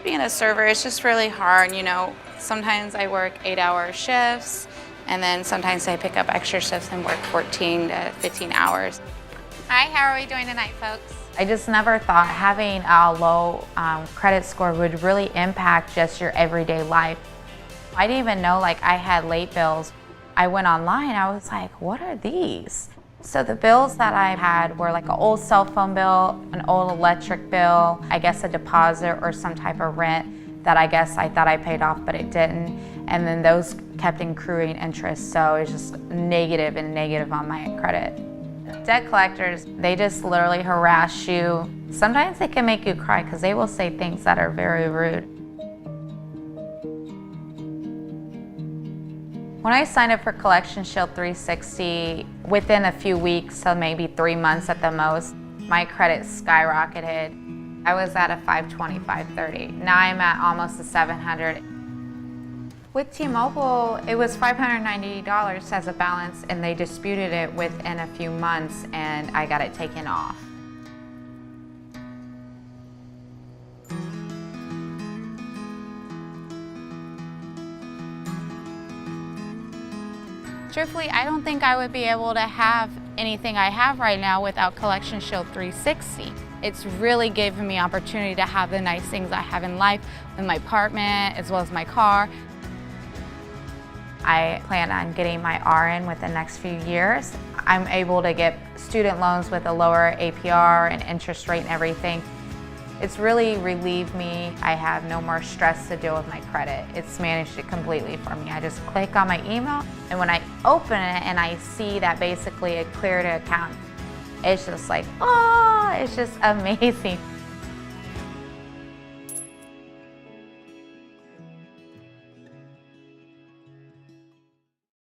Being a server is just really hard, you know. Sometimes I work 8-hour shifts, and then sometimes I pick up extra shifts and work 14 to 15 hours. Hi, how are we doing tonight, folks? I just never thought having a low credit score would really impact just your everyday life. I didn't even know like I had late bills. I went online, I was like, what are these? So the bills that I had were like an old cell phone bill, an old electric bill, I guess a deposit or some type of rent that I guess I thought I paid off, but it didn't. And then those kept accruing interest, so it's just negative and negative on my credit. Debt collectors, they just literally harass you. Sometimes they can make you cry because they will say things that are very rude. When I signed up for CollectionShield 360, within a few weeks, so maybe 3 months at the most, my credit skyrocketed. I was at a 520, 530. Now I'm at almost a 700. With T-Mobile, it was $590 as a balance, and they disputed it within a few months, and I got it taken off. Truthfully, I don't think I would be able to have anything I have right now without CollectionShield 360. It's really given me opportunity to have the nice things I have in life, in my apartment, as well as my car. I plan on getting my RN within the next few years. I'm able to get student loans with a lower APR and interest rate and everything. It's really relieved me. I have no more stress to deal with my credit. It's managed it completely for me. I just click on my email, and when I open it and I see that basically it cleared an account, it's just like, oh, it's just amazing.